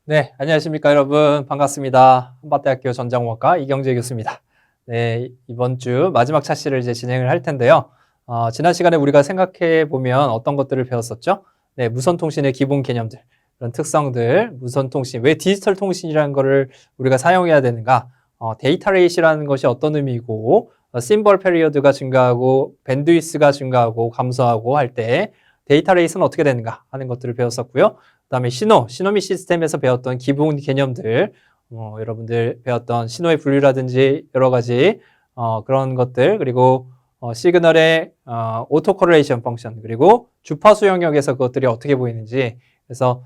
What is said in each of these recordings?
네, 안녕하십니까 여러분. 반갑습니다. 한밭대학교 전자공학과 이경재 교수입니다. 네, 이번 주 마지막 차시를 이제 진행을 할 텐데요. 지난 시간에 우리가 생각해 보면 어떤 것들을 배웠었죠? 네, 무선통신의 기본 개념들, 그런 특성들, 무선통신, 왜 디지털 통신이라는 거를 우리가 사용해야 되는가? 데이터 레이시라는 것이 어떤 의미이고, 심벌 페리어드가 증가하고, 밴드위스가 증가하고, 감소하고 할 때 데이터 레이스는 어떻게 되는가 하는 것들을 배웠었고요. 그다음에 시노미 시스템에서 배웠던 기본 개념들, 여러분들 배웠던 신호의 분류라든지 여러 가지 그런 것들, 그리고 시그널의 오토 코렐레이션 펑션, 그리고 주파수 영역에서 그것들이 어떻게 보이는지, 그래서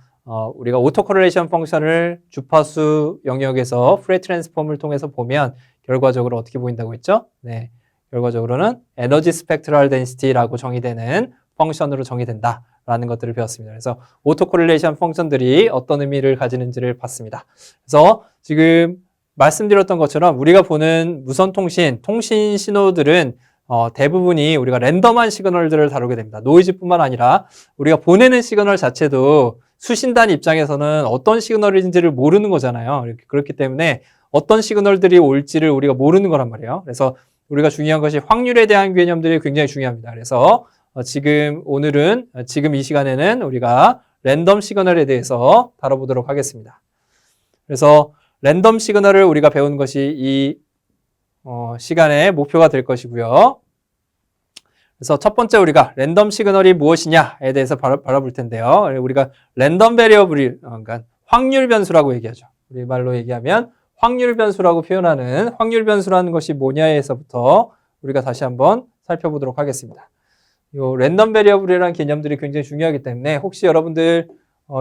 우리가 오토 코렐레이션 펑션을 주파수 영역에서 프레이 트랜스폼을 통해서 보면 결과적으로 어떻게 보인다고 했죠? 네, 결과적으로는 에너지 스펙트럴 덴시티라고 정의되는 펑션으로 정의된다라는 것들을 배웠습니다. 그래서 오토 코렐레이션 펑션들이 어떤 의미를 가지는지를 봤습니다. 그래서 지금 말씀드렸던 것처럼 우리가 보는 무선 통신 신호들은 대부분이 우리가 랜덤한 시그널들을 다루게 됩니다. 노이즈뿐만 아니라 우리가 보내는 시그널 자체도 수신단 입장에서는 어떤 시그널인지를 모르는 거잖아요. 그렇기 때문에 어떤 시그널들이 올지를 우리가 모르는 거란 말이에요. 그래서 우리가 중요한 것이 확률에 대한 개념들이 굉장히 중요합니다. 그래서 지금 이 시간에는 우리가 랜덤 시그널에 대해서 다뤄보도록 하겠습니다. 그래서 랜덤 시그널을 우리가 배우는 것이 이 시간의 목표가 될 것이고요. 그래서 첫 번째 우리가 랜덤 시그널이 무엇이냐에 대해서 바라볼 텐데요. 우리가 랜덤 베리어블이 그러니까 확률 변수라고 얘기하죠. 우리 말로 얘기하면 확률 변수라고 표현하는 확률 변수라는 것이 뭐냐에서부터 우리가 다시 한번 살펴보도록 하겠습니다. 요 랜덤 베리어블이라는 개념들이 굉장히 중요하기 때문에 혹시 여러분들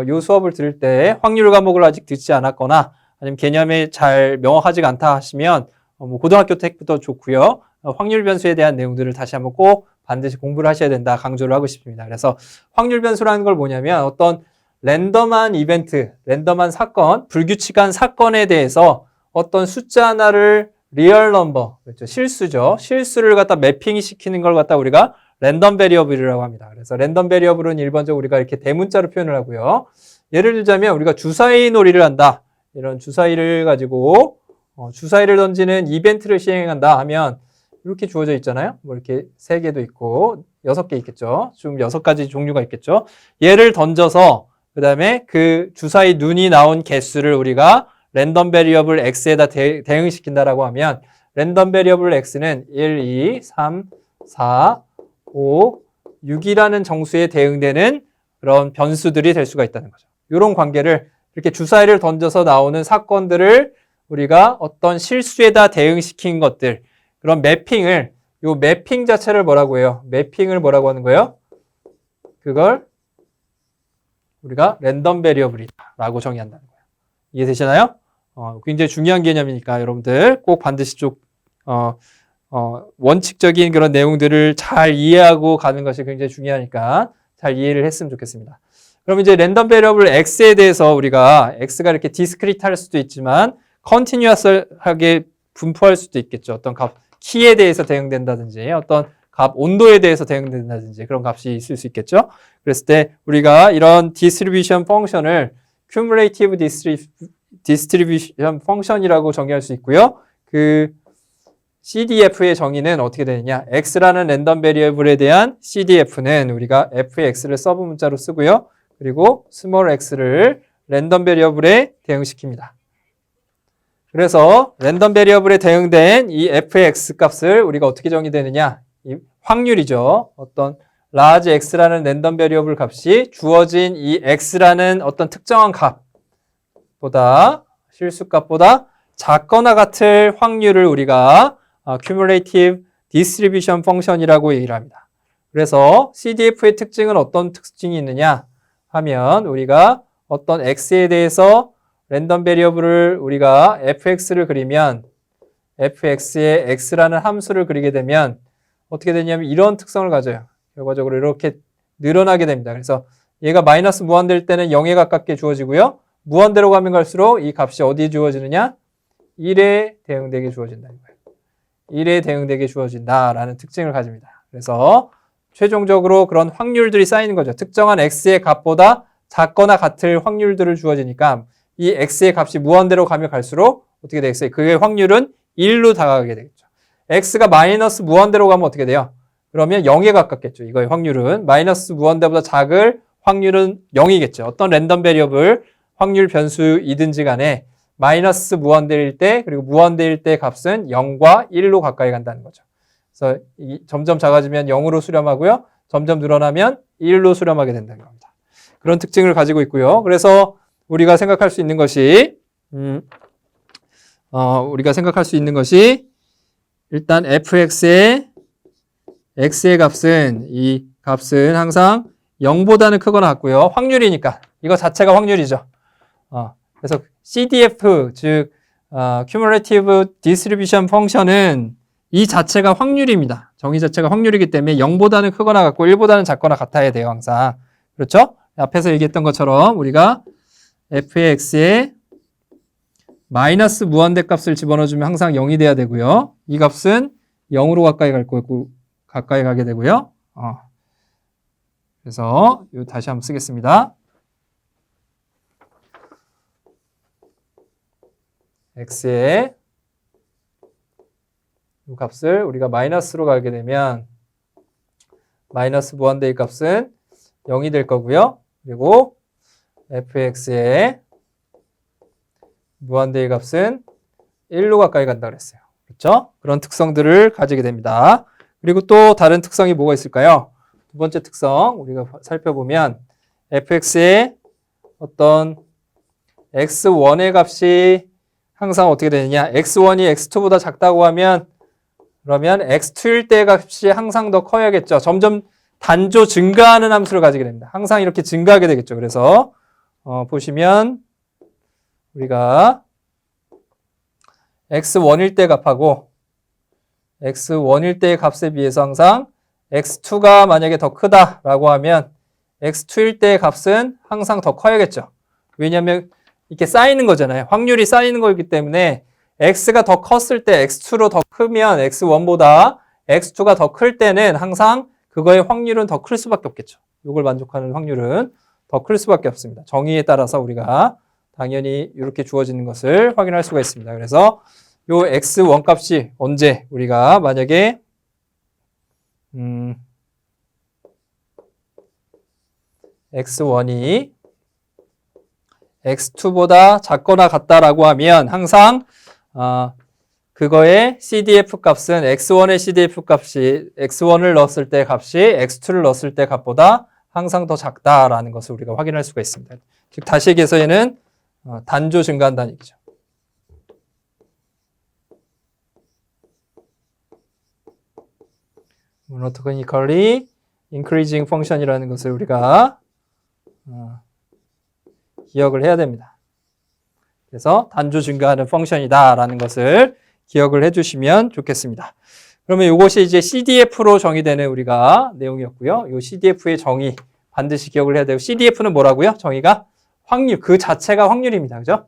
요 수업을 들을 때 확률 과목을 아직 듣지 않았거나 아니면 개념이 잘 명확하지가 않다 하시면 뭐 고등학교 때부터 좋고요. 확률 변수에 대한 내용들을 다시 한번 꼭 반드시 공부를 하셔야 된다 강조를 하고 싶습니다. 그래서 확률 변수라는 걸 뭐냐면 어떤 랜덤한 이벤트, 랜덤한 사건, 불규칙한 사건에 대해서 어떤 숫자 하나를 리얼 넘버, 그렇죠? 실수죠. 실수를 갖다 매핑 시키는 걸 갖다 우리가 랜덤 베리어블이라고 합니다. 그래서 랜덤 베리어블은 일반적으로 우리가 이렇게 대문자로 표현을 하고요. 예를 들자면 우리가 주사위 놀이를 한다. 이런 주사위를 가지고 주사위를 던지는 이벤트를 시행한다 하면 이렇게 주어져 있잖아요. 뭐 이렇게 3개도 있고 6개 있겠죠. 좀 6가지 종류가 있겠죠. 얘를 던져서 그 다음에 그 주사위 눈이 나온 개수를 우리가 랜덤 베리어블 x에다 대응시킨다라고 하면 랜덤 베리어블 x는 1, 2, 3, 4, 5, 6이라는 정수에 대응되는 그런 변수들이 될 수가 있다는 거죠. 이런 관계를 이렇게 주사위를 던져서 나오는 사건들을 우리가 어떤 실수에다 대응시킨 것들, 그런 매핑을, 요 매핑 자체를 뭐라고 해요? 매핑을 뭐라고 하는 거예요? 그걸 우리가 랜덤 베리어블이다라고 정의한다는 거예요. 이해되시나요? 굉장히 중요한 개념이니까 여러분들 꼭 반드시 원칙적인 그런 내용들을 잘 이해하고 가는 것이 굉장히 중요하니까 잘 이해를 했으면 좋겠습니다. 그럼 이제 랜덤 베리어블 x에 대해서 우리가 x가 이렇게 디스크리트할 수도 있지만 컨티뉴어스하게 분포할 수도 있겠죠. 어떤 값 키에 대해서 대응된다든지 어떤 값 온도에 대해서 대응된다든지 그런 값이 있을 수 있겠죠. 그랬을 때 우리가 이런 디스트리뷰션 펑션을 cumulative distribution function이라고 정의할 수 있고요. 그 CDF의 정의는 어떻게 되느냐? x라는 랜덤 베리어블에 대한 CDF는 우리가 fx를 서브 문자로 쓰고요. 그리고 스몰 x를 랜덤 베리어블에 대응시킵니다. 그래서 랜덤 베리어블에 대응된 이 fx 값을 우리가 어떻게 정의되느냐? 이 확률이죠. 어떤 large x라는 랜덤 베리어블 값이 주어진 이 x라는 어떤 특정한 값보다 실수값보다 작거나 같을 확률을 우리가 cumulative distribution function이라고 얘기를 합니다. 그래서 CDF의 특징은 어떤 특징이 있느냐 하면 우리가 어떤 x에 대해서 랜덤 베리어블을 우리가 fx를 그리면 fx에 x라는 함수를 그리게 되면 어떻게 되냐면 이런 특성을 가져요. 결과적으로 이렇게 늘어나게 됩니다. 그래서 얘가 마이너스 무한대일 때는 0에 가깝게 주어지고요. 무한대로 가면 갈수록 이 값이 어디에 주어지느냐? 1에 대응되게 주어진다는 거예요. 1에 대응되게 주어진다라는 특징을 가집니다. 그래서 최종적으로 그런 확률들이 쌓이는 거죠. 특정한 x의 값보다 작거나 같을 확률들을 주어지니까 이 x의 값이 무한대로 가면 갈수록 어떻게 되겠어요? 그의 확률은 1로 다가가게 되겠죠. x가 마이너스 무한대로 가면 어떻게 돼요? 그러면 0에 가깝겠죠. 이거의 확률은. 마이너스 무한대보다 작을 확률은 0이겠죠. 어떤 랜덤 베리어블 확률 변수이든지 간에 마이너스 무한대일 때 그리고 무한대일 때 값은 0과 1로 가까이 간다는 거죠. 그래서 점점 작아지면 0으로 수렴하고요. 점점 늘어나면 1로 수렴하게 된다는 겁니다. 그런 특징을 가지고 있고요. 그래서 우리가 생각할 수 있는 것이 일단 fx의 x의 값은 이 값은 항상 0보다는 크거나 같고요. 확률이니까 이거 자체가 확률이죠. 그래서 CDF 즉 Cumulative Distribution Function은 이 자체가 확률입니다. 정의 자체가 확률이기 때문에 0보다는 크거나 같고 1보다는 작거나 같아야 돼요. 항상. 그렇죠? 앞에서 얘기했던 것처럼 우리가 f의 x에 마이너스 무한대 값을 집어넣어주면 항상 0이 돼야 되고요. 이 값은 0으로 가까이 가게 되고요. 그래서 이거 다시 한번 쓰겠습니다. x의 이 값을 우리가 마이너스로 가게 되면 마이너스 무한대의 값은 0이 될 거고요. 그리고 fx의 무한대의 값은 1로 가까이 간다 그랬어요. 그렇죠? 그런 특성들을 가지게 됩니다. 그리고 또 다른 특성이 뭐가 있을까요? 두 번째 특성 우리가 살펴보면 fx의 어떤 x1의 값이 항상 어떻게 되느냐? x1이 x2보다 작다고 하면 그러면 x2일 때 값이 항상 더 커야겠죠. 점점 단조 증가하는 함수를 가지게 됩니다. 항상 이렇게 증가하게 되겠죠. 그래서 보시면 우리가 x1일 때 값하고 x1일 때의 값에 비해서 항상 x2가 만약에 더 크다라고 하면 x2일 때의 값은 항상 더 커야겠죠. 왜냐하면 이렇게 쌓이는 거잖아요. 확률이 쌓이는 거기 때문에 x가 더 컸을 때 x2로 더 크면 x1보다 x2가 더 클 때는 항상 그거의 확률은 더 클 수밖에 없겠죠. 이걸 만족하는 확률은 더 클 수밖에 없습니다. 정의에 따라서 우리가 당연히 이렇게 주어지는 것을 확인할 수가 있습니다. 그래서 요 x1 값이 언제 우리가 만약에 x1이 x2보다 작거나 같다라고 하면 항상 그거의 CDF 값은 x1의 CDF 값이 x1을 넣었을 때 값이 x2를 넣었을 때 값보다 항상 더 작다라는 것을 우리가 확인할 수가 있습니다. 즉 다시 얘기해서 얘는 단조 증가한다는 얘기죠. monotonically increasing function이라는 것을 우리가 기억을 해야 됩니다. 그래서 단조 증가하는 펑션이다라는 것을 기억을 해주시면 좋겠습니다. 그러면 이것이 이제 CDF로 정의되는 우리가 내용이었고요. 이 CDF의 정의 반드시 기억을 해야 되고 CDF는 뭐라고요? 정의가 확률, 그 자체가 확률입니다. 그죠?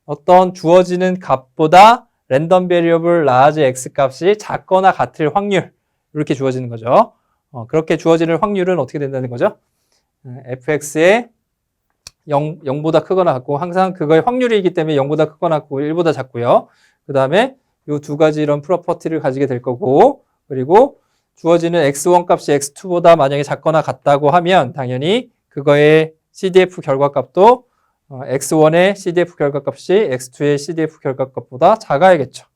어떤 주어지는 값보다 랜덤 베리어블 라지 X 값이 작거나 같을 확률 이렇게 주어지는 거죠. 그렇게 주어지는 확률은 어떻게 된다는 거죠? fx의 0보다 크거나 같고 항상 그거의 확률이기 때문에 0보다 크거나 같고 1보다 작고요. 그 다음에 이 두 가지 이런 프로퍼티를 가지게 될 거고 그리고 주어지는 x1 값이 x2보다 만약에 작거나 같다고 하면 당연히 그거의 CDF 결과값도 x1의 CDF 결과값이 x2의 CDF 결과값보다 작아야겠죠.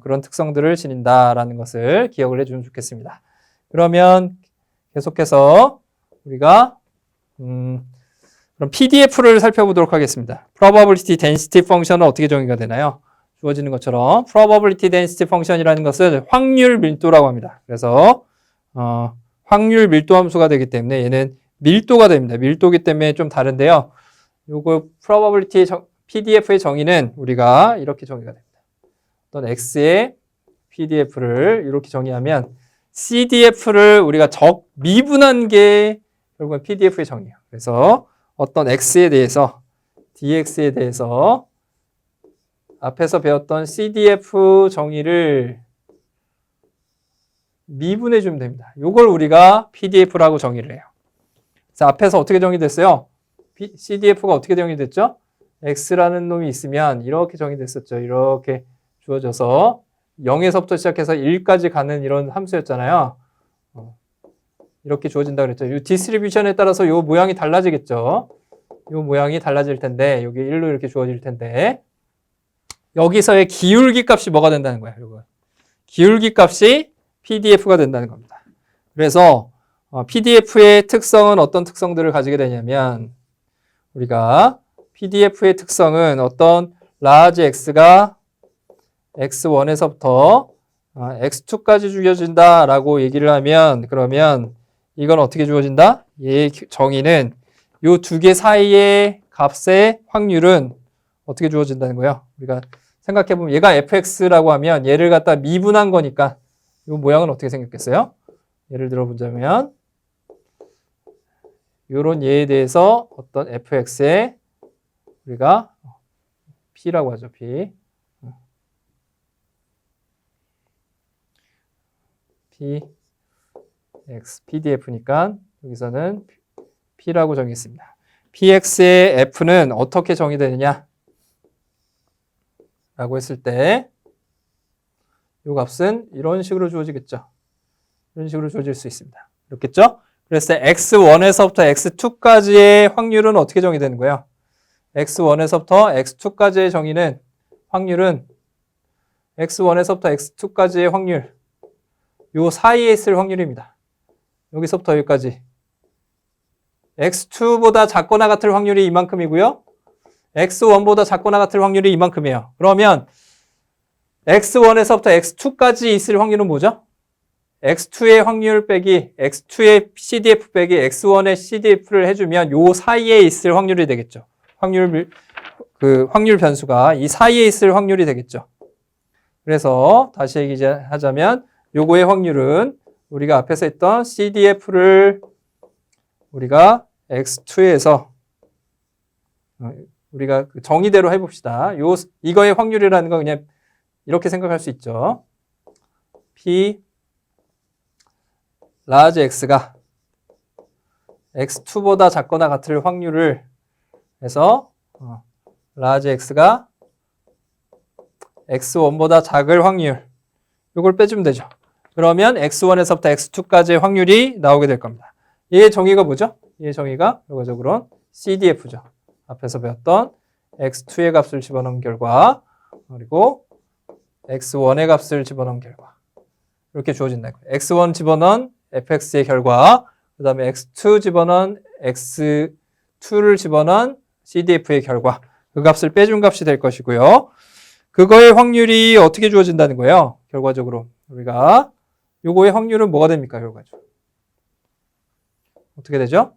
그런 특성들을 지닌다라는 것을 기억을 해주면 좋겠습니다. 그러면 계속해서 우리가 그럼 PDF를 살펴보도록 하겠습니다. Probability Density Function은 어떻게 정의가 되나요? 주어지는 것처럼 Probability Density Function이라는 것은 확률 밀도라고 합니다. 그래서 확률 밀도 함수가 되기 때문에 얘는 밀도가 됩니다. 밀도기 때문에 좀 다른데요. 요거 Probability PDF의 정의는 우리가 이렇게 정의가 됩니다. 어떤 X의 PDF를 이렇게 정의하면 CDF를 우리가 미분한 게 결국은 PDF의 정의예요. 그래서 어떤 X에 대해서 DX에 대해서 앞에서 배웠던 CDF 정의를 미분해 주면 됩니다. 이걸 우리가 PDF라고 정의를 해요. 그래서 앞에서 어떻게 정의됐어요? CDF가 어떻게 정의됐죠? x라는 놈이 있으면 이렇게 정의됐었죠. 이렇게 주어져서 0에서부터 시작해서 1까지 가는 이런 함수였잖아요. 이렇게 주어진다고 그랬죠. 이 디스트리뷰션에 따라서 이 모양이 달라지겠죠. 이 모양이 달라질 텐데 여기 1로 이렇게 주어질 텐데 여기서의 기울기 값이 뭐가 된다는 거예요. 이거. 기울기 값이 PDF가 된다는 겁니다. 그래서 PDF의 특성은 어떤 특성들을 가지게 되냐면 우리가 PDF의 특성은 어떤 large x가 x1에서부터 x2까지 주어진다라고 얘기를 하면 그러면 이건 어떻게 주어진다? 얘의 정의는 이 두 개 사이의 값의 확률은 어떻게 주어진다는 거예요? 우리가 생각해보면 얘가 fx라고 하면 얘를 갖다 미분한 거니까 이 모양은 어떻게 생겼겠어요? 예를 들어보자면 이런 예에 대해서 어떤 fx에 우리가 p라고 하죠. p x pdf니까 여기서는 p라고 정했습니다. px의 f는 어떻게 정의되느냐 라고 했을 때 이 값은 이런 식으로 주어지겠죠. 이런 식으로 주어질 수 있습니다. 그렇겠죠? 그래서 x1에서부터 x2까지의 확률은 어떻게 정의되는 거예요? x1에서부터 x2까지의 정의는 확률은 x1에서부터 x2까지의 확률 요 사이에 있을 확률입니다. 여기서부터 여기까지 x2보다 작거나 같을 확률이 이만큼이고요. x1보다 작거나 같을 확률이 이만큼이에요. 그러면 x1에서부터 x2까지 있을 확률은 뭐죠? x2의 확률 빼기 x2의 CDF 빼기 x1의 CDF를 해주면 요 사이에 있을 확률이 되겠죠. 확률 변수가 이 사이에 있을 확률이 되겠죠. 그래서 다시 얘기하자면 요거의 확률은 우리가 앞에서 했던 CDF를 우리가 x2에서 우리가 정의대로 해봅시다. 이거의 확률이라는 건 그냥 이렇게 생각할 수 있죠. P large x가 x2보다 작거나 같을 확률을 해서 large x가 x1보다 작을 확률 이걸 빼주면 되죠. 그러면 x1에서부터 x2까지의 확률이 나오게 될 겁니다. 얘의 정의가 뭐죠? 얘의 정의가 결과적으로 CDF죠. 앞에서 배웠던 x2의 값을 집어넣은 결과 그리고 x1의 값을 집어넣은 결과 이렇게 주어진다. x1 집어넣은 fx의 결과 그 다음에 x2 집어넣은 x2를 집어넣은 CDF의 결과 그 값을 빼준 값이 될 것이고요. 그거의 확률이 어떻게 주어진다는 거예요? 결과적으로 우리가 요거의 확률은 뭐가 됩니까? 결과적으로 어떻게 되죠?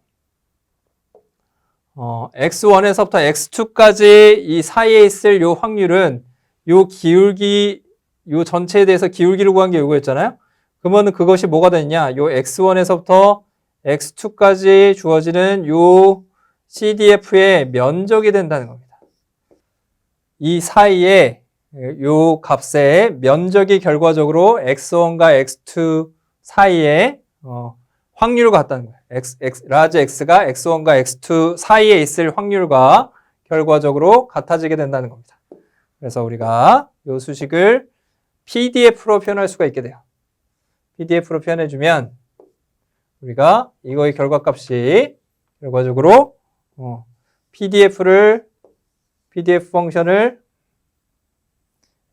x1에서부터 x2까지 이 사이에 있을 요 확률은 요 기울기, 요 전체에 대해서 기울기를 구한 게 요거였잖아요? 그러면 그것이 뭐가 되느냐? 요 x1에서부터 x2까지 주어지는 요 CDF의 면적이 된다는 겁니다. 이 사이에 요 값의 면적이 결과적으로 x1과 x2 사이에 확률과 같다는 거예요. large x가 x1과 x2 사이에 있을 확률과 결과적으로 같아지게 된다는 겁니다. 그래서 우리가 이 수식을 PDF로 표현할 수가 있게 돼요. PDF로 표현해주면 우리가 이거의 결과값이 결과적으로 PDF 펑션을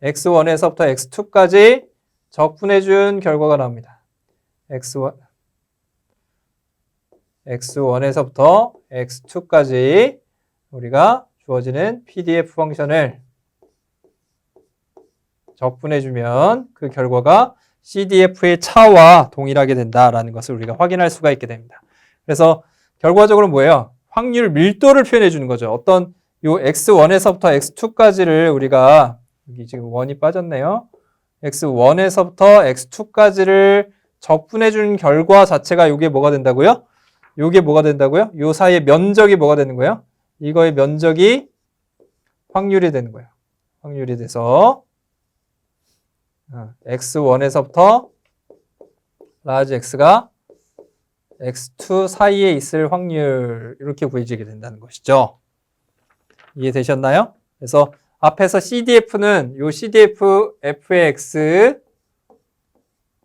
x1에서부터 x2까지 적분해준 결과가 나옵니다. x1에서부터 x2까지 우리가 주어지는 PDF 펑션을 적분해주면 그 결과가 CDF의 차와 동일하게 된다라는 것을 우리가 확인할 수가 있게 됩니다. 그래서 결과적으로 뭐예요? 확률 밀도를 표현해 주는 거죠. 어떤 요 x1에서부터 x2까지를 우리가 여기 지금 1이 빠졌네요. x1에서부터 x2까지를 적분해 준 결과 자체가 요게 뭐가 된다고요? 요게 뭐가 된다고요? 요 사이의 면적이 뭐가 되는 거예요? 이거의 면적이 확률이 되는 거예요. 확률이 돼서 x1에서부터 large x가 x2 사이에 있을 확률 이렇게 구해지게 된다는 것이죠. 이해되셨나요? 그래서 앞에서 CDF는 요 CDF F의 X,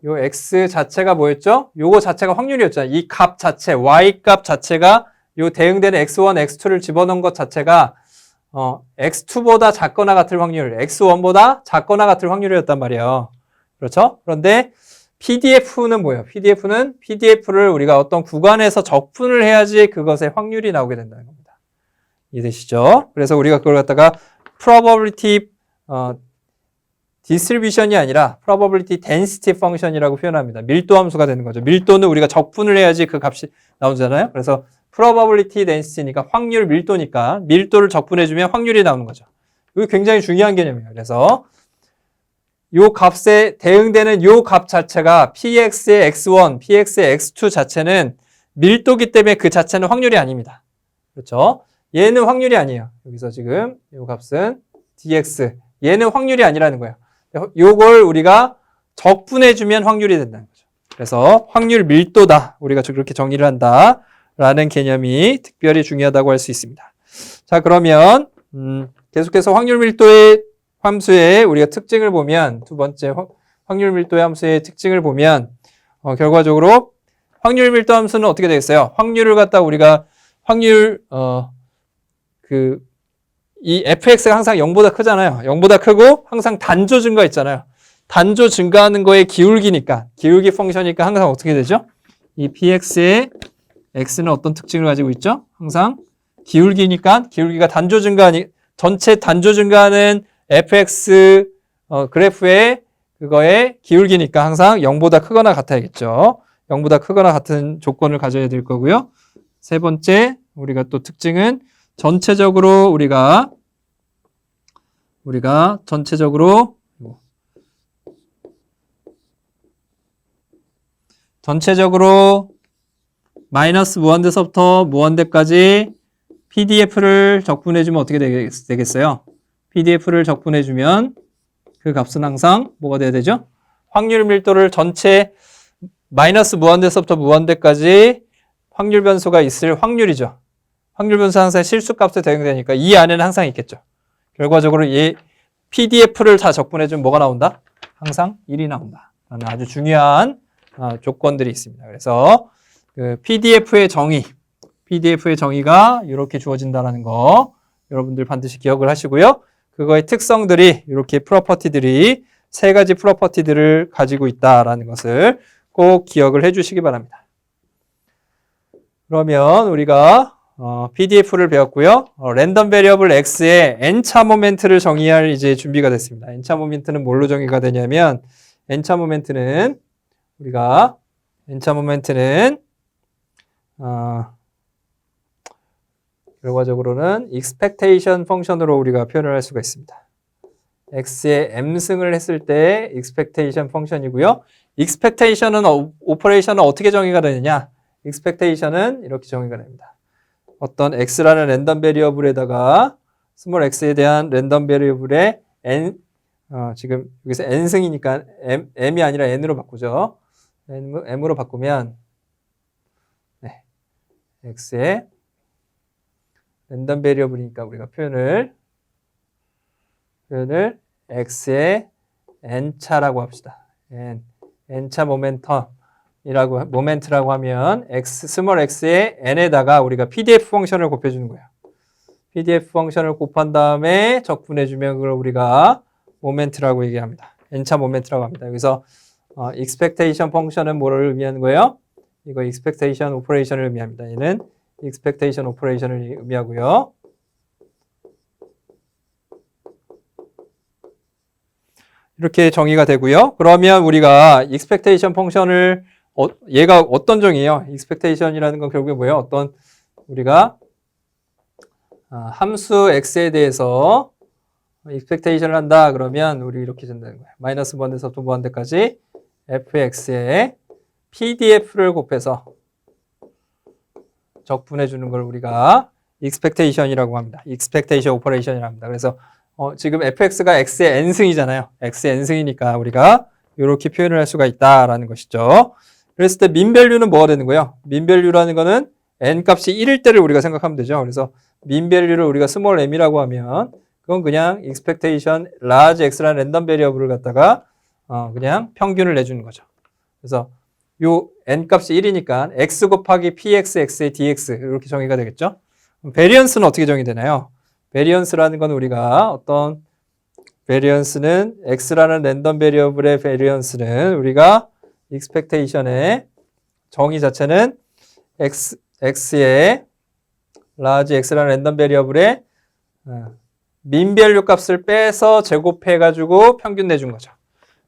요 X 자체가 뭐였죠? 요거 자체가 확률이었잖아요. 이 값 자체, Y 값 자체가 요 대응되는 X1, X2를 집어넣은 것 자체가 X2보다 작거나 같을 확률, X1보다 작거나 같을 확률이었단 말이에요. 그렇죠? 그런데 PDF는 뭐예요? PDF를 우리가 어떤 구간에서 적분을 해야지 그것의 확률이 나오게 된다는 겁니다. 이해되시죠? 그래서 우리가 그걸 갖다가 probability distribution이 아니라 probability density function이라고 표현합니다. 밀도 함수가 되는 거죠. 밀도는 우리가 적분을 해야지 그 값이 나오잖아요. 그래서 probability density니까 확률 밀도니까 밀도를 적분해주면 확률이 나오는 거죠. 이게 굉장히 중요한 개념이에요. 그래서 요 값에 대응되는 요 값 자체가 px의 x1, px의 x2 자체는 밀도기 때문에 그 자체는 확률이 아닙니다. 그렇죠? 얘는 확률이 아니에요. 여기서 지금 요 값은 dx, 얘는 확률이 아니라는 거예요. 요걸 우리가 적분해주면 확률이 된다는 거죠. 그래서 확률 밀도다. 우리가 그렇게 정의를 한다. 라는 개념이 특별히 중요하다고 할 수 있습니다. 자, 그러면 계속해서 확률 밀도의 함수의 우리가 특징을 보면, 두 번째 확률 밀도의 함수의 특징을 보면 결과적으로 확률 밀도 함수는 어떻게 되겠어요? 확률을 갖다 우리가 확률 이 fx가 항상 0보다 크잖아요. 0보다 크고 항상 단조 증가 있잖아요. 단조 증가하는 거에 기울기니까, 기울기 펑션이니까 항상 어떻게 되죠? 이 px의 x는 어떤 특징을 가지고 있죠? 항상 기울기니까, 기울기가 단조 증가하니, 전체 단조 증가하는 fx 그래프의 그거의 기울기니까 항상 0보다 크거나 같아야겠죠. 0보다 크거나 같은 조건을 가져야 될 거고요. 세 번째, 우리가 또 특징은 전체적으로 우리가 전체적으로 마이너스 무한대서부터 무한대까지 PDF를 적분해주면 어떻게 되겠어요? PDF를 적분해주면 그 값은 항상 뭐가 돼야 되죠? 확률 밀도를 전체 마이너스 무한대서부터 무한대까지 확률 변수가 있을 확률이죠. 확률 변수 항상 실수값에 대응되니까 이 안에는 항상 있겠죠. 결과적으로 이 PDF를 다 적분해주면 뭐가 나온다? 항상 1이 나온다. 라는 아주 중요한 조건들이 있습니다. 그래서 그 PDF의 정의가 이렇게 주어진다는 거 여러분들 반드시 기억을 하시고요. 그거의 특성들이 이렇게 프로퍼티들이 세 가지 프로퍼티들을 가지고 있다라는 것을 꼭 기억을 해주시기 바랍니다. 그러면 우리가 PDF를 배웠고요. 랜덤 베리어블 X의 n차 모멘트를 정의할 이제 준비가 됐습니다. n차 모멘트는 뭘로 정의가 되냐면 n차 모멘트는 결과적으로는 expectation 펑션으로 우리가 표현을 할 수가 있습니다. X의 m승을 했을 때 expectation 펑션이고요. expectation은 오퍼레이션은 어떻게 정의가 되느냐? expectation은 이렇게 정의가 됩니다. 어떤 x라는 랜덤 베리어블에다가 스몰 x에 대한 랜덤 베리어블의 n 지금 여기서 n승이니까 m이 아니라 n으로 바꾸죠. m으로 바꾸면 x의 랜덤 베리어블이니까 우리가 표현을 x의 n차라고 합시다. n차 모멘트라고 하면 스몰 x의 n에다가 우리가 PDF 펑션을 곱해주는 거예요. PDF 펑션을 곱한 다음에 적분해주면 그걸 우리가 모멘트라고 얘기합니다. n차 모멘트라고 합니다. 여기서 expectation 펑션은 뭐를 의미하는 거예요? 이거 expectation operation을 의미합니다. 얘는 expectation operation을 의미하고요. 이렇게 정의가 되고요. 그러면 우리가 expectation 펑션을 얘가 어떤 정의예요? expectation이라는 건 결국에 뭐예요? 어떤 우리가 함수 x에 대해서 expectation을 한다 그러면 우리 이렇게 된다는 거예요. 마이너스 무한대서부터 무한대까지 fx에 PDF를 곱해서 적분해 주는 걸 우리가 expectation이라고 합니다. expectation operation이라고 합니다. 그래서 지금 fx가 x의 n승이잖아요. x의 n승이니까 우리가 이렇게 표현을 할 수가 있다라는 것이죠. 그랬을 때 민밸류는 뭐가 되는 거예요? 민밸류라는 거는 n 값이 1일 때를 우리가 생각하면 되죠. 그래서 mean value를 우리가 small m이라고 하면 그건 그냥 expectation large x라는 랜덤 베리어블을 갖다가 그냥 평균을 내주는 거죠. 그래서 요 n 값이 1이니까 x 곱하기 pxx의 dx 이렇게 정의가 되겠죠. 베리언스는 어떻게 정의되나요? 베리언스라는 건 우리가 어떤 베리언스는 x라는 랜덤 베리어블의 베리언스는 우리가 expectation의 정의 자체는 x의 large x라는 랜덤 베리어블의 mean value 값을 빼서 제곱해 가지고 평균 내준 거죠.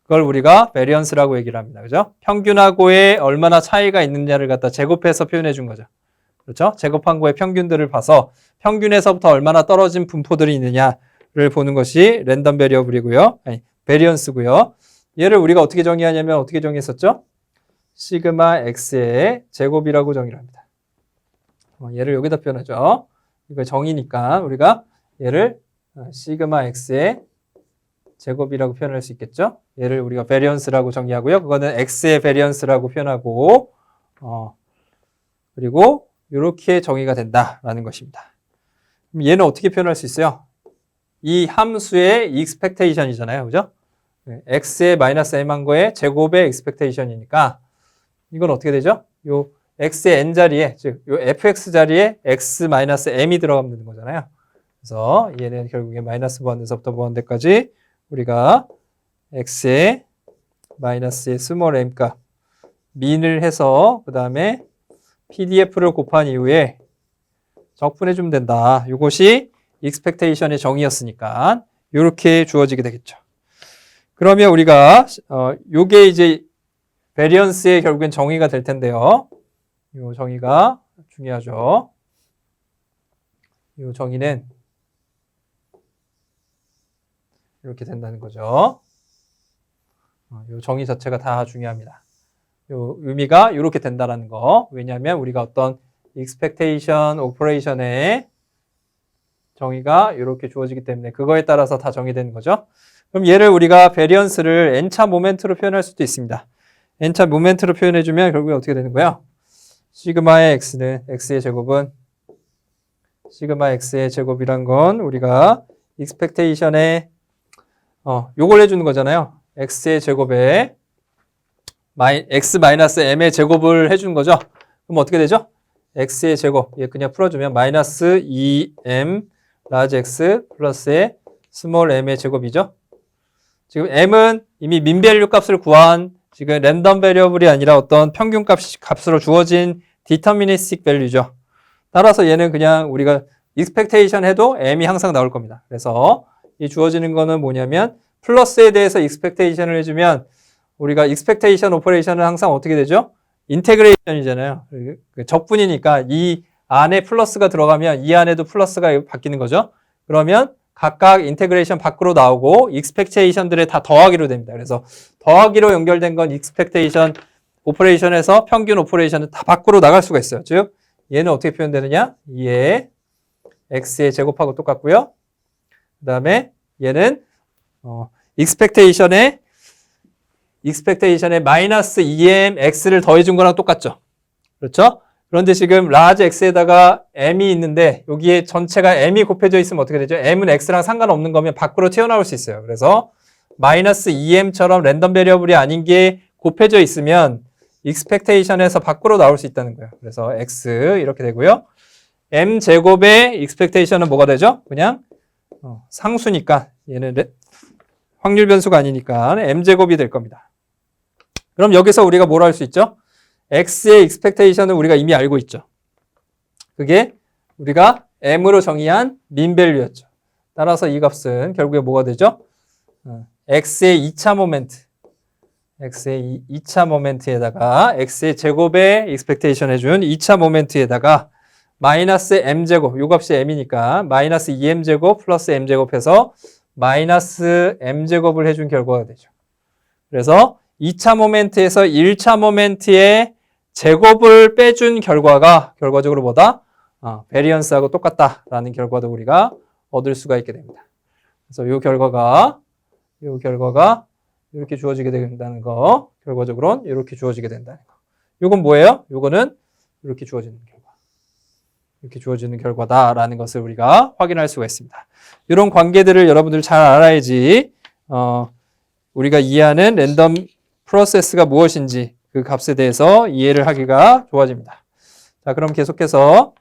그걸 우리가 베리언스라고 얘기를 합니다. 그죠? 평균하고의 얼마나 차이가 있느냐를 갖다 제곱해서 표현해 준 거죠. 그렇죠? 제곱한 거의 평균들을 봐서 평균에서부터 얼마나 떨어진 분포들이 있느냐를 보는 것이 랜덤 베리어블이고요. 아니, 베리언스고요. 얘를 우리가 어떻게 정의하냐면 어떻게 정의했었죠? 시그마 x의 제곱이라고 정의를 합니다. 얘를 여기다 표현하죠. 이거 정의니까 우리가 얘를 시그마 x의 제곱이라고 표현할 수 있겠죠. 얘를 우리가 베리언스라고 정의하고요. 그거는 x의 베리언스라고 표현하고 그리고 이렇게 정의가 된다라는 것입니다. 그럼 얘는 어떻게 표현할 수 있어요? 이 함수의 expectation이잖아요. 그죠? x의 마이너스 m한 거의 제곱의 expectation이니까 이건 어떻게 되죠? 요 x의 n 자리에, 즉 요 fx 자리에 x 마이너스 m이 들어가면 되는 거잖아요. 그래서 얘는 결국에 마이너스 무한대서부터 무한대까지 우리가 x의 마이너스의 스몰 m 값 민을 해서 그 다음에 pdf를 곱한 이후에 적분해 주면 된다. 이것이 expectation의 정의였으니까 이렇게 주어지게 되겠죠. 그러면 우리가 요게 이제 베리언스의 결국엔 정의가 될 텐데요. 이 정의가 중요하죠. 이 정의는 이렇게 된다는 거죠. 이 정의 자체가 다 중요합니다. 이 의미가 이렇게 된다는 거. 왜냐하면 우리가 어떤 expectation operation의 정의가 이렇게 주어지기 때문에 그거에 따라서 다 정의되는 거죠. 그럼 얘를 우리가 베리언스를 n차 모멘트로 표현할 수도 있습니다. n차 모멘트로 표현해주면 결국에 어떻게 되는 거예요? 시그마의 x는 x의 제곱은 시그마 x의 제곱이란 건 우리가 expectation의 요걸 해주는 거잖아요. x의 제곱에 x 마이너스 m의 제곱을 해주는 거죠. 그럼 어떻게 되죠? x의 제곱 얘 그냥 풀어주면 마이너스 2m 라지 x 플러스의 스몰 m의 제곱이죠. 지금 m은 이미 민밸류 값을 구한 지금 랜덤 베리어블이 아니라 어떤 평균 값으로 주어진 디터미니스틱 밸류죠. 따라서 얘는 그냥 우리가 expectation 해도 m이 항상 나올 겁니다. 그래서 이 주어지는 거는 뭐냐면 플러스에 대해서 expectation을 해주면 우리가 expectation operation은 항상 어떻게 되죠? 인테그레이션이잖아요. 적분이니까 이 안에 플러스가 들어가면 이 안에도 플러스가 바뀌는 거죠. 그러면 각각 인테그레이션 밖으로 나오고 expectation들에 다 더하기로 됩니다. 그래서 더하기로 연결된 건 expectation 오퍼레이션에서 평균 오퍼레이션은 다 밖으로 나갈 수가 있어요. 즉 얘는 어떻게 표현되느냐? 2의 x의 제곱하고 똑같고요. 그 다음에 얘는 expectation에 마이너스 2m x를 더해준 거랑 똑같죠. 그렇죠? 그런데 지금 large x에다가 m이 있는데 여기에 전체가 m이 곱해져 있으면 어떻게 되죠? m은 x랑 상관없는 거면 밖으로 튀어나올 수 있어요. 그래서 마이너스 2m처럼 랜덤 베리어블이 아닌 게 곱해져 있으면 expectation에서 밖으로 나올 수 있다는 거예요. 그래서 x 이렇게 되고요. m 제곱의 expectation은 뭐가 되죠? 그냥 상수니까 얘는 확률 변수가 아니니까 m 제곱이 될 겁니다. 그럼 여기서 우리가 뭐라 할 수 있죠? x의 expectation은 우리가 이미 알고 있죠. 그게 우리가 m으로 정의한 mean value였죠. 따라서 이 값은 결국에 뭐가 되죠? x의 2차 모멘트, x의 2차 모멘트에다가 x의 제곱의 expectation 해준 2차 모멘트에다가 마이너스 m제곱, 요 값이 m이니까 마이너스 2m제곱 플러스 m제곱해서 마이너스 m제곱을 해준 결과가 되죠. 그래서 2차 모멘트에서 1차 모멘트의 제곱을 빼준 결과가 결과적으로 뭐다? 베리언스하고 똑같다라는 결과도 우리가 얻을 수가 있게 됩니다. 그래서 이 결과가 이렇게 주어지게 된다는 거, 결과적으로는 이렇게 주어지게 된다는 거. 이건 뭐예요? 이거는 이렇게 주어지는 결과. 이렇게 주어지는 결과다라는 것을 우리가 확인할 수가 있습니다. 이런 관계들을 여러분들 잘 알아야지 우리가 이해하는 랜덤 프로세스가 무엇인지 그 값에 대해서 이해를 하기가 좋아집니다. 자, 그럼 계속해서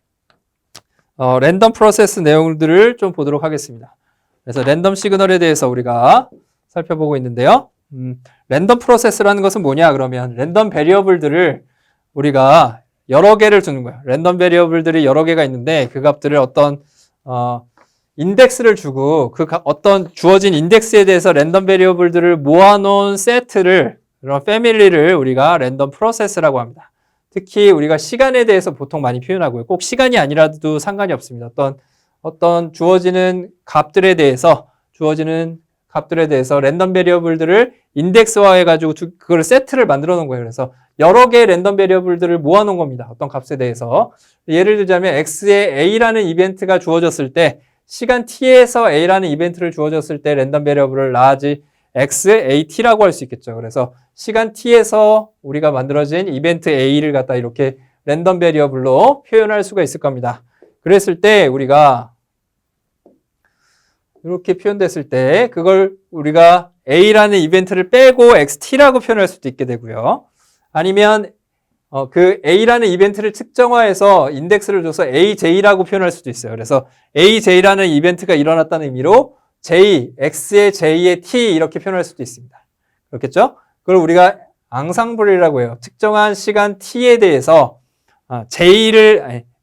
랜덤 프로세스 내용들을 좀 보도록 하겠습니다. 그래서 랜덤 시그널에 대해서 우리가 살펴보고 있는데요. 랜덤 프로세스라는 것은 뭐냐 그러면 랜덤 베리어블들을 우리가 여러 개를 두는 거예요. 랜덤 베리어블들이 여러 개가 있는데 그 값들을 어떤 인덱스를 주고 그 어떤 주어진 인덱스에 대해서 랜덤 베리어블들을 모아놓은 세트를 그런 패밀리를 우리가 랜덤 프로세스라고 합니다. 특히 우리가 시간에 대해서 보통 많이 표현하고요. 꼭 시간이 아니라도 상관이 없습니다. 어떤 주어지는 값들에 대해서 랜덤 베리어블들을 인덱스화해 가지고 그걸 세트를 만들어 놓은 거예요. 그래서 여러 개의 랜덤 베리어블들을 모아 놓은 겁니다. 어떤 값에 대해서. 예를 들자면 x에 a라는 이벤트가 주어졌을 때 시간 t에서 a라는 이벤트를 주어졌을 때 랜덤 베리어블을 large x at라고 할 수 있겠죠. 그래서 시간 t에서 우리가 만들어진 이벤트 a를 갖다 이렇게 랜덤 베리어블로 표현할 수가 있을 겁니다. 그랬을 때 우리가 이렇게 표현됐을 때 그걸 우리가 a라는 이벤트를 빼고 xt라고 표현할 수도 있게 되고요. 아니면 그 a라는 이벤트를 특정화해서 인덱스를 줘서 aj라고 표현할 수도 있어요. 그래서 aj라는 이벤트가 일어났다는 의미로 j, x의 j의 t 이렇게 표현할 수도 있습니다. 그렇겠죠? 그걸 우리가 앙상블이라고 해요. 특정한 시간 t에 대해서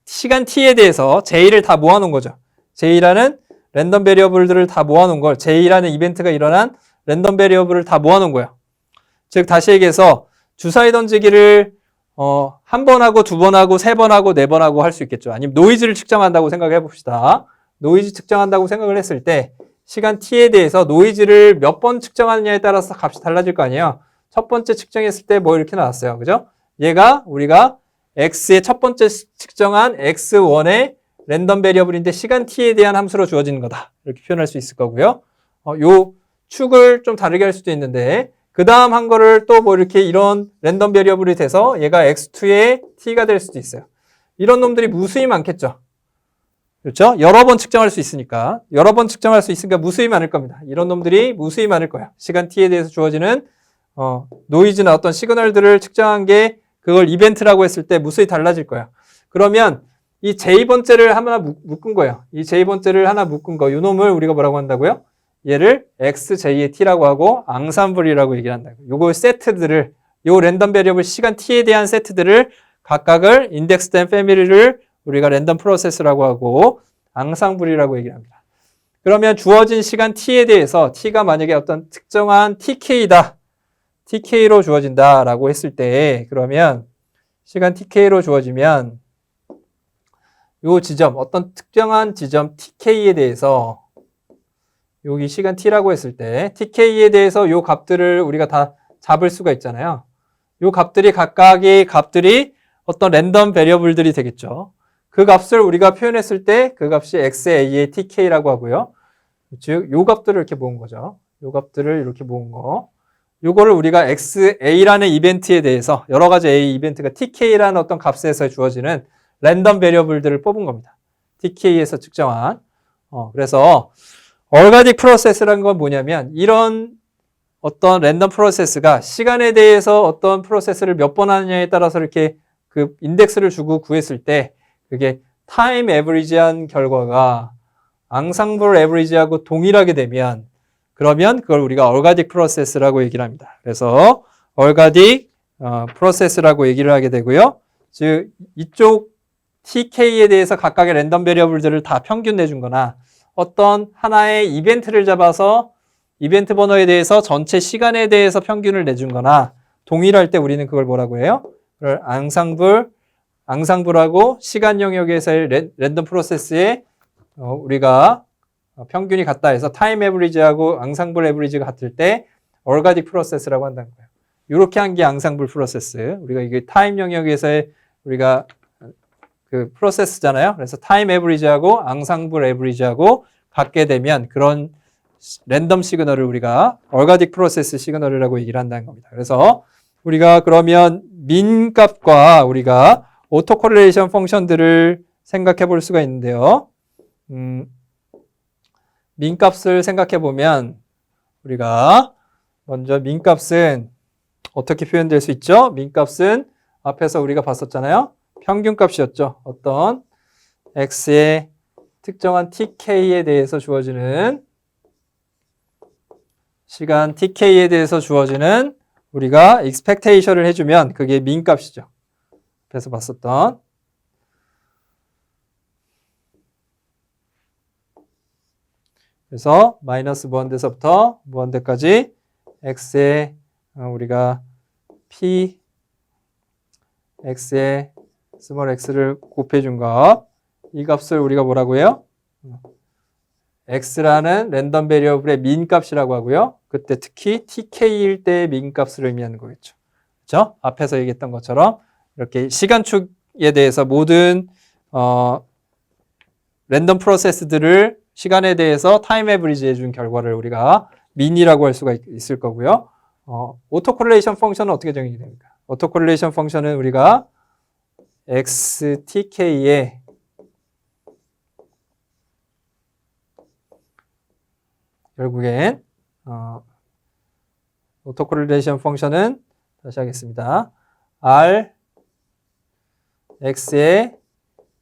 시간 t에 대해서 j를 다 모아놓은 거죠. j라는 랜덤 베리어블들을 다 모아놓은 걸 j라는 이벤트가 일어난 랜덤 베리어블을 다 모아놓은 거예요. 즉 다시 얘기해서 주사위 던지기를 한 번 하고 두 번 하고 세 번 하고 네 번 하고 할 수 있겠죠. 아니면 노이즈를 측정한다고 생각해 봅시다. 노이즈 측정한다고 생각을 했을 때 시간 t에 대해서 노이즈를 몇 번 측정하느냐에 따라서 값이 달라질 거 아니에요. 첫 번째 측정했을 때 뭐 이렇게 나왔어요. 그죠? 얘가 우리가 x의 첫 번째 측정한 x1의 랜덤 베리어블인데 시간 t에 대한 함수로 주어지는 거다. 이렇게 표현할 수 있을 거고요. 요 축을 좀 다르게 할 수도 있는데 그 다음 한 거를 또 뭐 이렇게 이런 랜덤 베리어블이 돼서 얘가 x2의 t가 될 수도 있어요. 이런 놈들이 무수히 많겠죠. 그렇죠? 여러 번 측정할 수 있으니까 무수히 많을 겁니다. 이런 놈들이 무수히 많을 거예요. 시간 t에 대해서 주어지는 노이즈나 어떤 시그널들을 측정한 게 그걸 이벤트라고 했을 때 무수히 달라질 거예요. 그러면 이 j번째를 하나 묶은 거예요. 이 j번째를 하나 묶은 거, 이 놈을 우리가 뭐라고 한다고요? 얘를 xj의 t라고 하고 앙상블이라고 얘기를 한다고. 요거 세트들을, 요 랜덤 베리어블 시간 t에 대한 세트들을 각각을 인덱스된 패밀리를 우리가 랜덤 프로세스라고 하고 앙상블이라고 얘기를 합니다. 그러면 주어진 시간 t에 대해서 t가 만약에 어떤 특정한 tk다. tk로 주어진다라고 했을 때 그러면 시간 tk로 주어지면 요 지점, 어떤 특정한 지점 tk에 대해서 여기 시간 t라고 했을 때 tk에 대해서 요 값들을 우리가 다 잡을 수가 있잖아요. 요 값들이 각각의 값들이 어떤 랜덤 베리어블들이 되겠죠. 그 값을 우리가 표현했을 때 그 값이 xa의 tk라고 하고요. 즉, 요 값들을 이렇게 모은 거죠. 요 값들을 이렇게 모은 거. 요거를 우리가 xa라는 이벤트에 대해서 여러 가지 a 이벤트가 tk라는 어떤 값에서 주어지는 랜덤 베리어블들을 뽑은 겁니다. tk에서 측정한. 그래서 얼가딕 프로세스라는 건 뭐냐면 이런 어떤 랜덤 프로세스가 시간에 대해서 어떤 프로세스를 몇 번 하느냐에 따라서 이렇게 그 인덱스를 주고 구했을 때 그게 타임 에버리지한 결과가 앙상블 에버리지하고 동일하게 되면 그러면 그걸 우리가 얼가딕 프로세스라고 얘기를 합니다. 그래서 얼가딕 프로세스라고 얘기를 하게 되고요. 즉 이쪽 TK에 대해서 각각의 랜덤 베리어블들을 다 평균 내준 거나 어떤 하나의 이벤트를 잡아서 이벤트 번호에 대해서 전체 시간에 대해서 평균을 내준 거나 동일할 때 우리는 그걸 뭐라고 해요? 그걸 앙상블하고 시간 영역에서의 랜덤 프로세스에 우리가 평균이 같다 해서 타임 에버리지하고 앙상블 에버리지가 같을 때 얼가딕 프로세스라고 한다는 거예요. 이렇게 한 게 앙상블 프로세스. 우리가 이게 타임 영역에서의 우리가 그 프로세스잖아요. 그래서 타임 에버리지하고 앙상블 에버리지하고 같게 되면 그런 랜덤 시그널을 우리가 얼가딕 프로세스 시그널이라고 얘기를 한다는 겁니다. 그래서 우리가 그러면 민 값과 우리가 오토 코릴레이션 펑션들을 생각해 볼 수가 있는데요. 민값을 생각해 보면 우리가 먼저 민값은 어떻게 표현될 수 있죠? 민값은 앞에서 우리가 봤었잖아요. 평균값이었죠. 어떤 x의 특정한 tk에 대해서 주어지는 시간 tk에 대해서 주어지는 우리가 expectation을 해주면 그게 민값이죠. 앞에서 봤었던. 그래서 마이너스 무한대서부터 무한대까지 x의 우리가 p x의 스몰 x를 곱해준 값, 이 값을 우리가 뭐라고 해요? x라는 랜덤 베리어블의 민값이라고 하고요. 그때 특히 tk일 때의 민값을 의미하는 거겠죠. 그렇죠? 앞에서 얘기했던 것처럼 이렇게 시간축에 대해서 모든 랜덤 프로세스들을 시간에 대해서 타임 에브리지 해준 결과를 우리가 민이라고 할 수가 있을 거고요. 오토콜레이션 펑션은 어떻게 정의가 됩니까? 오토콜레이션 펑션은 우리가 xtk에 결국엔 오토콜레이션 펑션은 다시 하겠습니다. r x의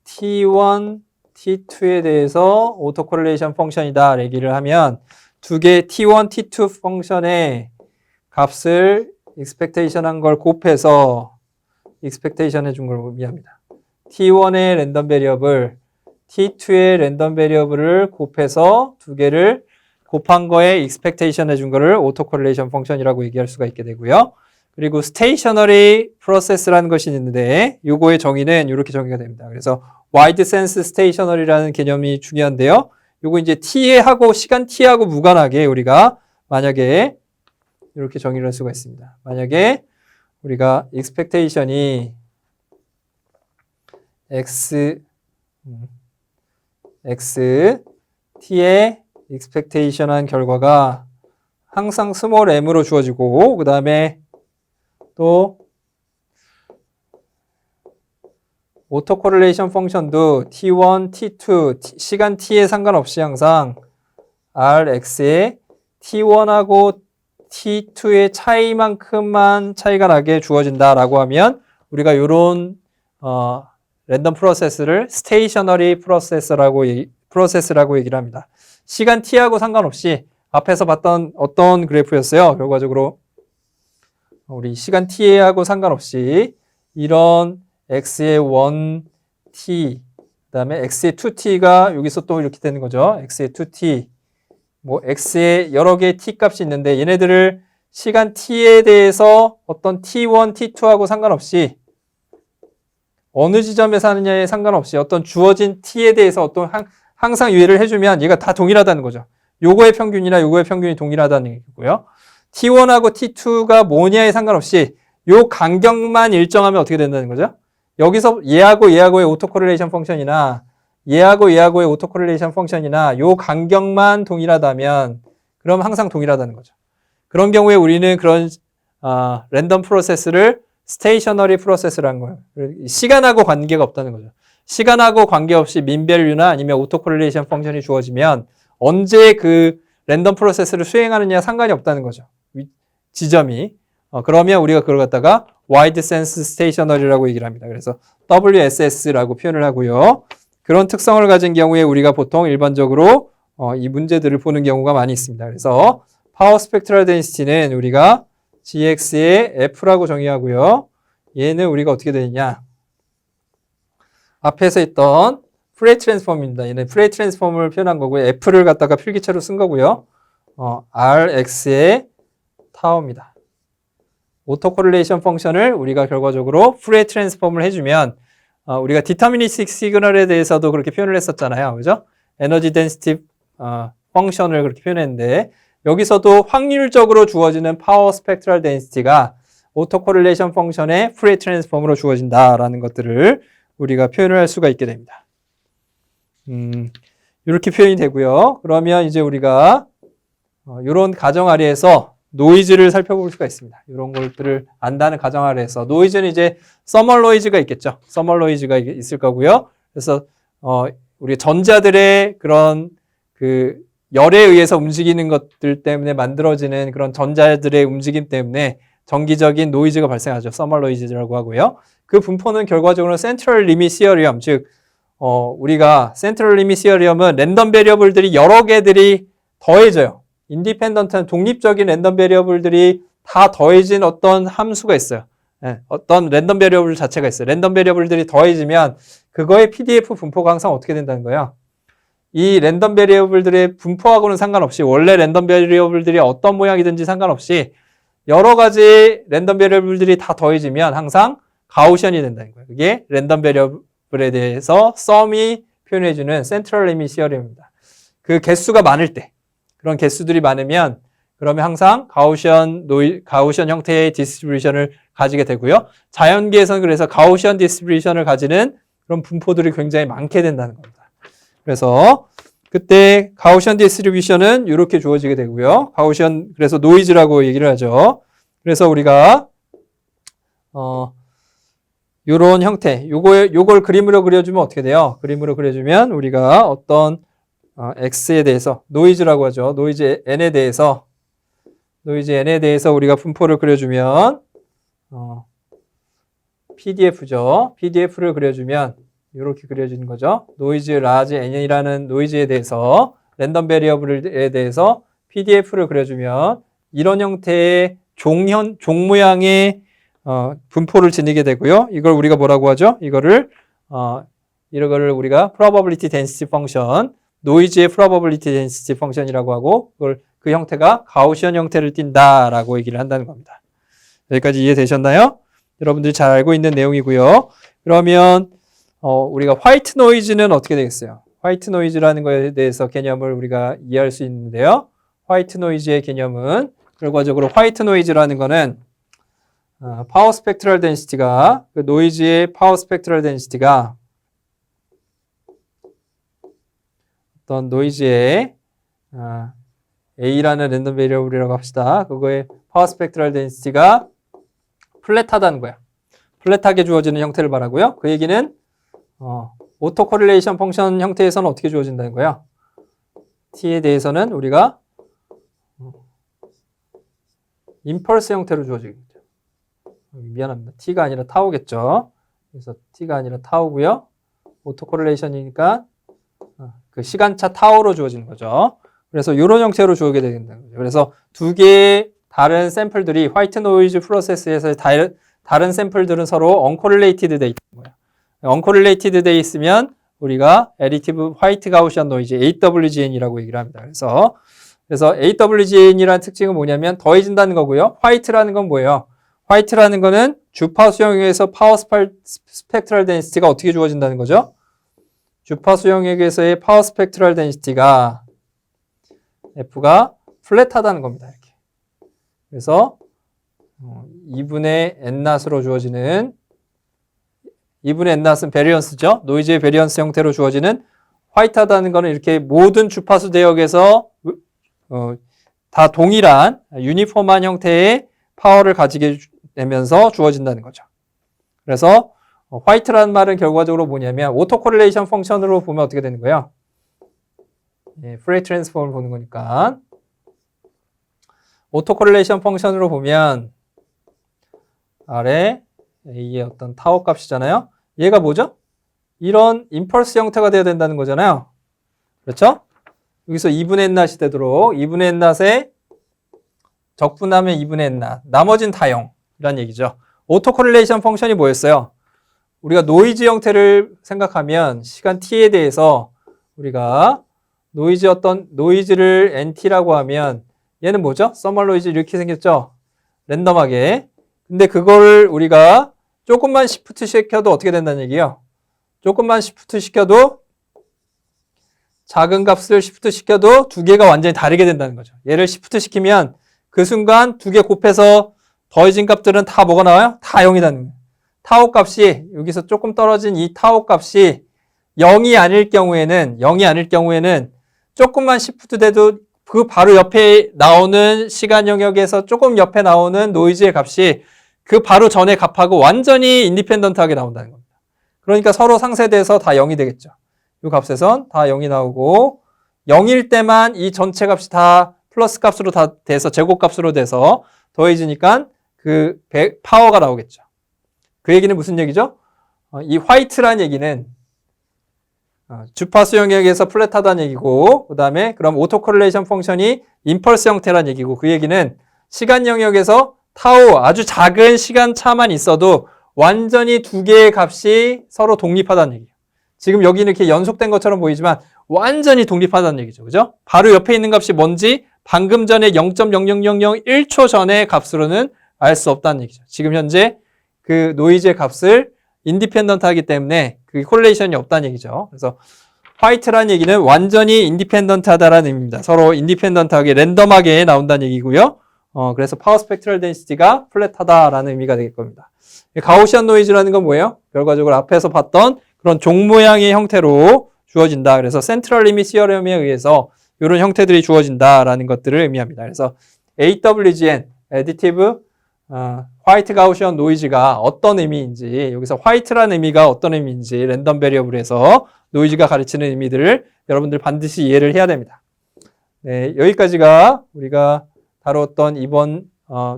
t1 t2에 대해서 오토콜레이션 펑션이다 얘기를 하면 두 개 t1, t2 펑션의 값을 expectation 한 걸 곱해서 expectation 해준 걸 의미합니다. t1의 랜덤 베리어블, t2의 랜덤 베리어블을 곱해서 두 개를 곱한 거에 expectation 해준 거를 오토콜레이션 펑션이라고 얘기할 수가 있게 되고요. 그리고 stationary process라는 것이 있는데 요거의 정의는 이렇게 정의가 됩니다. 그래서 wide sense stationary라는 개념이 중요한데요. 요거 이제 t하고 시간 t하고 무관하게 우리가 만약에 이렇게 정의를 할 수가 있습니다. 만약에 우리가 expectation이 x t의 expectation 한 결과가 항상 스몰 m으로 주어지고 그 다음에 또 오토코렐레이션 펑션도 t1, t2 시간 t에 상관없이 항상 rx의 t1하고 t2의 차이만큼만 차이가 나게 주어진다라고 하면 우리가 이런 랜덤 프로세스를 스테이셔너리 프로세스라고 얘기를 합니다. 시간 t하고 상관없이 앞에서 봤던 어떤 그래프였어요. 결과적으로 우리 시간 t하고 상관없이 이런 x의 1t 그다음에 x의 2t가 여기서 또 이렇게 되는 거죠. x의 2t 뭐 x의 여러 개의 t 값이 있는데 얘네들을 시간 t에 대해서 어떤 t1, t2하고 상관없이 어느 지점에서 하느냐에 상관없이 어떤 주어진 t에 대해서 어떤 항상 유예를 해주면 얘가 다 동일하다는 거죠. 요거의 평균이나 요거의 평균이 동일하다는 얘기고요. t1하고 t2가 뭐냐에 상관없이 요 간격만 일정하면 어떻게 된다는 거죠? 여기서 얘하고 얘하고의 오토코렐레이션 펑션이나 얘하고 얘하고의 오토코렐레이션 펑션이나 요 간격만 동일하다면 그럼 항상 동일하다는 거죠. 그런 경우에 우리는 그런 랜덤 프로세스를 스테이셔너리 프로세스라는 거예요. 시간하고 관계가 없다는 거죠. 시간하고 관계없이 민밸류나 아니면 오토코렐레이션 펑션이 주어지면 언제 그 랜덤 프로세스를 수행하느냐 상관이 없다는 거죠. 지점이. 그러면 우리가 그걸 갖다가 wide sense stationary라고 얘기를 합니다. 그래서 WSS라고 표현을 하고요. 그런 특성을 가진 경우에 우리가 보통 일반적으로 이 문제들을 보는 경우가 많이 있습니다. 그래서 파워 스펙트럴 데인시티는 우리가 GX의 F라고 정의하고요. 얘는 우리가 어떻게 되느냐. 앞에서 있던 프레이 트랜스폼입니다. 얘는 프레이 트랜스폼을 표현한 거고요. F를 갖다가 필기체로 쓴 거고요. RX의 타워입니다. 오토코렐레이션 펑션을 우리가 결과적으로 프레이 트랜스폼을 해주면 우리가 디터미니스틱 시그널에 대해서도 그렇게 표현을 했었잖아요. 그죠? 에너지 덴시티 펑션을 그렇게 표현했는데 여기서도 확률적으로 주어지는 파워 스펙트럴 덴시티가 오토코렐레이션 펑션의 프레이 트랜스폼으로 주어진다라는 것들을 우리가 표현을 할 수가 있게 됩니다. 이렇게 표현이 되고요. 그러면 이제 우리가 이런 가정 아래에서 노이즈를 살펴볼 수가 있습니다. 이런 것들을 안다는 가정 아래에서 노이즈는 이제 서멀 노이즈가 있겠죠. 서멀 노이즈가 있을 거고요. 그래서 우리 전자들의 그런 그 열에 의해서 움직이는 것들 때문에 만들어지는 그런 전자들의 움직임 때문에 정기적인 노이즈가 발생하죠. 서멀 노이즈라고 하고요. 그 분포는 결과적으로 센트럴 리밋 시어리엄, 즉 우리가 센트럴 리밋 시어리엄은 랜덤 베리어블들이 여러 개들이 더해져요. 인디펜던트한 독립적인 랜덤 베리어블들이 다 더해진 어떤 함수가 있어요. 네, 어떤 랜덤 베리어블 자체가 있어요. 랜덤 베리어블들이 더해지면 그거의 PDF 분포가 항상 어떻게 된다는 거예요? 이 랜덤 베리어블들의 분포하고는 상관없이 원래 랜덤 베리어블들이 어떤 모양이든지 상관없이 여러 가지 랜덤 베리어블들이 다 더해지면 항상 가우시언이 된다는 거예요. 그게 랜덤 베리어블에 대해서 썸이 표현해주는 센트럴 리밋 시어리엄입니다. 그 개수가 많을 때, 그런 개수들이 많으면 그러면 항상 가우시언 형태의 디스트리뷰션을 가지게 되고요. 자연계에서는 그래서 가우시언 디스트리뷰션을 가지는 그런 분포들이 굉장히 많게 된다는 겁니다. 그래서 그때 가우시언 디스트리뷰션은 이렇게 주어지게 되고요. 가우시언, 그래서 노이즈라고 얘기를 하죠. 그래서 우리가 요런 형태, 요걸 그림으로 그려주면 어떻게 돼요? 그림으로 그려주면 우리가 어떤 X에 대해서 노이즈라고 하죠. 노이즈 N에 대해서 우리가 분포를 그려주면 PDF죠. PDF를 그려주면 이렇게 그려지는 거죠. 노이즈 라지 N이라는 노이즈에 대해서 랜덤 베리어블에 대해서 PDF를 그려주면 이런 형태의 종 모양의 분포를 지니게 되고요. 이걸 우리가 뭐라고 하죠? 이거를 우리가 probability density function, 노이즈의 probability density function이라고 하고 그 형태가 가우시언 형태를 띈다라고 얘기를 한다는 겁니다. 여기까지 이해되셨나요? 여러분들이 잘 알고 있는 내용이고요. 그러면 우리가 화이트 노이즈는 어떻게 되겠어요? 화이트 노이즈라는 것에 대해서 개념을 우리가 이해할 수 있는데요. 화이트 노이즈의 개념은 결과적으로 화이트 노이즈라는 거는 파워 스펙트럴 덴시티가 그 노이즈의 파워 스펙트럴 덴시티가 어떤 노이즈의 A라는 랜덤 베리어블이라고 합시다. 그거의 파워 스펙트럴 덴시티가 플랫하다는 거야. 플랫하게 주어지는 형태를 말하고요. 그 얘기는 오토 코릴레이션 펑션 형태에서는 어떻게 주어진다는 거야? T에 대해서는 우리가 임펄스 형태로 주어지겠죠. 미안합니다. T가 아니라 타우겠죠. 그래서 T가 아니라 타우고요. 오토 코릴레이션이니까 그 시간차 타우로 주어지는 거죠. 그래서 이런 형태로 주어지게 된다는 거죠. 그래서 두 개의 다른 샘플들이 화이트 노이즈 프로세스에서 다른 샘플들은 서로 언코릴레이티드 돼 있는 거예요. 언코릴레이티드 돼 있으면 우리가 애디티브 화이트 가우시안 노이즈 AWGN이라고 얘기를 합니다. 그래서 AWGN이라는 특징은 뭐냐면 더해진다는 거고요. 화이트라는 건 뭐예요? 화이트라는 거는 주파수 영역에서 파워 스펙트럴 덴시티가 어떻게 주어진다는 거죠? 주파수 영역에서의 파워 스펙트럴 덴시티가 F가 플랫하다는 겁니다. 이렇게. 그래서 2분의 N-낫으로 주어지는 2분의 N-낫은 베리언스죠. 노이즈의 베리언스 형태로 주어지는 화이트하다는 거는 이렇게 모든 주파수 대역에서 다 동일한 유니폼한 형태의 파워를 가지게 되면서 주어진다는 거죠. 그래서 화이트라는 말은 결과적으로 뭐냐면 오토 코릴레이션 펑션으로 보면 어떻게 되는 거예요? 프레이 트랜스폼을 보는 거니까 오토 코릴레이션 펑션으로 보면 아래 A의 어떤 타워 값이잖아요. 얘가 뭐죠? 이런 임펄스 형태가 돼야 된다는 거잖아요. 그렇죠? 여기서 2분의 N-낫이 되도록 2분의 N-낫에 적분하면 2분의 N-낫 나머진 다 0이란 얘기죠. 오토 코릴레이션 펑션이 뭐였어요? 우리가 노이즈 형태를 생각하면 시간 t에 대해서 우리가 노이즈를 NT라고 하면 얘는 뭐죠? 서멀 노이즈 이렇게 생겼죠? 랜덤하게. 근데 그걸 우리가 조금만 시프트 시켜도 어떻게 된다는 얘기예요? 조금만 시프트 시켜도 작은 값을 시프트 시켜도 두 개가 완전히 다르게 된다는 거죠. 얘를 시프트 시키면 그 순간 두 개 곱해서 더해진 값들은 다 뭐가 나와요? 다 0이라는 거예요. 타워 값이 여기서 조금 떨어진 이 타워 값이 0이 아닐 경우에는 조금만 시프트 돼도 그 바로 옆에 나오는 시간 영역에서 조금 옆에 나오는 노이즈의 값이 그 바로 전에 값하고 완전히 인디펜던트하게 나온다는 겁니다. 그러니까 서로 상쇄돼서 다 0이 되겠죠. 이 값에선 다 0이 나오고 0일 때만 이 전체 값이 다 플러스 값으로 다 돼서 제곱값으로 돼서 더해지니까 그 파워가 나오겠죠. 그 얘기는 무슨 얘기죠? 이 화이트란 얘기는 주파수 영역에서 플랫하다는 얘기고, 그 다음에 그럼 오토코릴레이션 펑션이 임펄스 형태란 얘기고, 그 얘기는 시간 영역에서 타우 아주 작은 시간 차만 있어도 완전히 두 개의 값이 서로 독립하다는 얘기예요. 지금 여기는 이렇게 연속된 것처럼 보이지만 완전히 독립하다는 얘기죠. 그죠? 바로 옆에 있는 값이 뭔지 방금 전에 0.00001초 전의 값으로는 알 수 없다는 얘기죠. 지금 현재 그 노이즈의 값을 인디펜던트 하기 때문에 그 콜레이션이 없다는 얘기죠. 그래서 화이트라는 얘기는 완전히 인디펜던트 하다라는 의미입니다. 서로 인디펜던트하게 랜덤하게 나온다는 얘기고요. 그래서 파워 스펙트럴 덴시티가 플랫하다라는 의미가 되실 겁니다. 가우시안 노이즈라는 건 뭐예요? 결과적으로 앞에서 봤던 그런 종 모양의 형태로 주어진다. 그래서 센트럴 리밋 시어럼에 의해서 이런 형태들이 주어진다라는 것들을 의미합니다. 그래서 AWGN, Additive 화이트 가우시안 노이즈가 어떤 의미인지, 여기서 화이트라는 의미가 어떤 의미인지 랜덤 베리어블에서 노이즈가 가르치는 의미들을 여러분들 반드시 이해를 해야 됩니다. 네, 여기까지가 우리가 다루었던 이번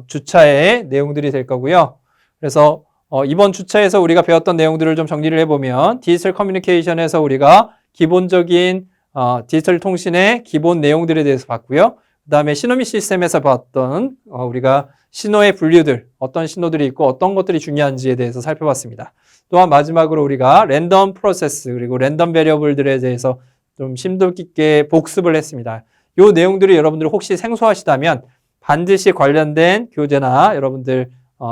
주차의 내용들이 될 거고요. 그래서 이번 주차에서 우리가 배웠던 내용들을 좀 정리를 해보면 디지털 커뮤니케이션에서 우리가 기본적인 디지털 통신의 기본 내용들에 대해서 봤고요. 그 다음에 신호미 시스템에서 봤던 우리가 신호의 분류들, 어떤 신호들이 있고 어떤 것들이 중요한지에 대해서 살펴봤습니다. 또한 마지막으로 우리가 랜덤 프로세스 그리고 랜덤 베리어블들에 대해서 좀 심도 깊게 복습을 했습니다. 이 내용들이 여러분들 혹시 생소하시다면 반드시 관련된 교재나 여러분들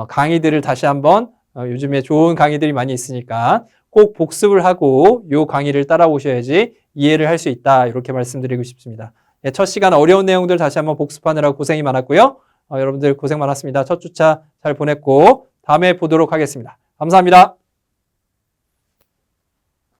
강의들을 다시 한번 요즘에 좋은 강의들이 많이 있으니까 꼭 복습을 하고 이 강의를 따라오셔야지 이해를 할 수 있다. 이렇게 말씀드리고 싶습니다. 첫 시간 어려운 내용들 다시 한번 복습하느라 고생이 많았고요. 여러분들 고생 많았습니다. 첫 주차 잘 보냈고 다음에 보도록 하겠습니다. 감사합니다.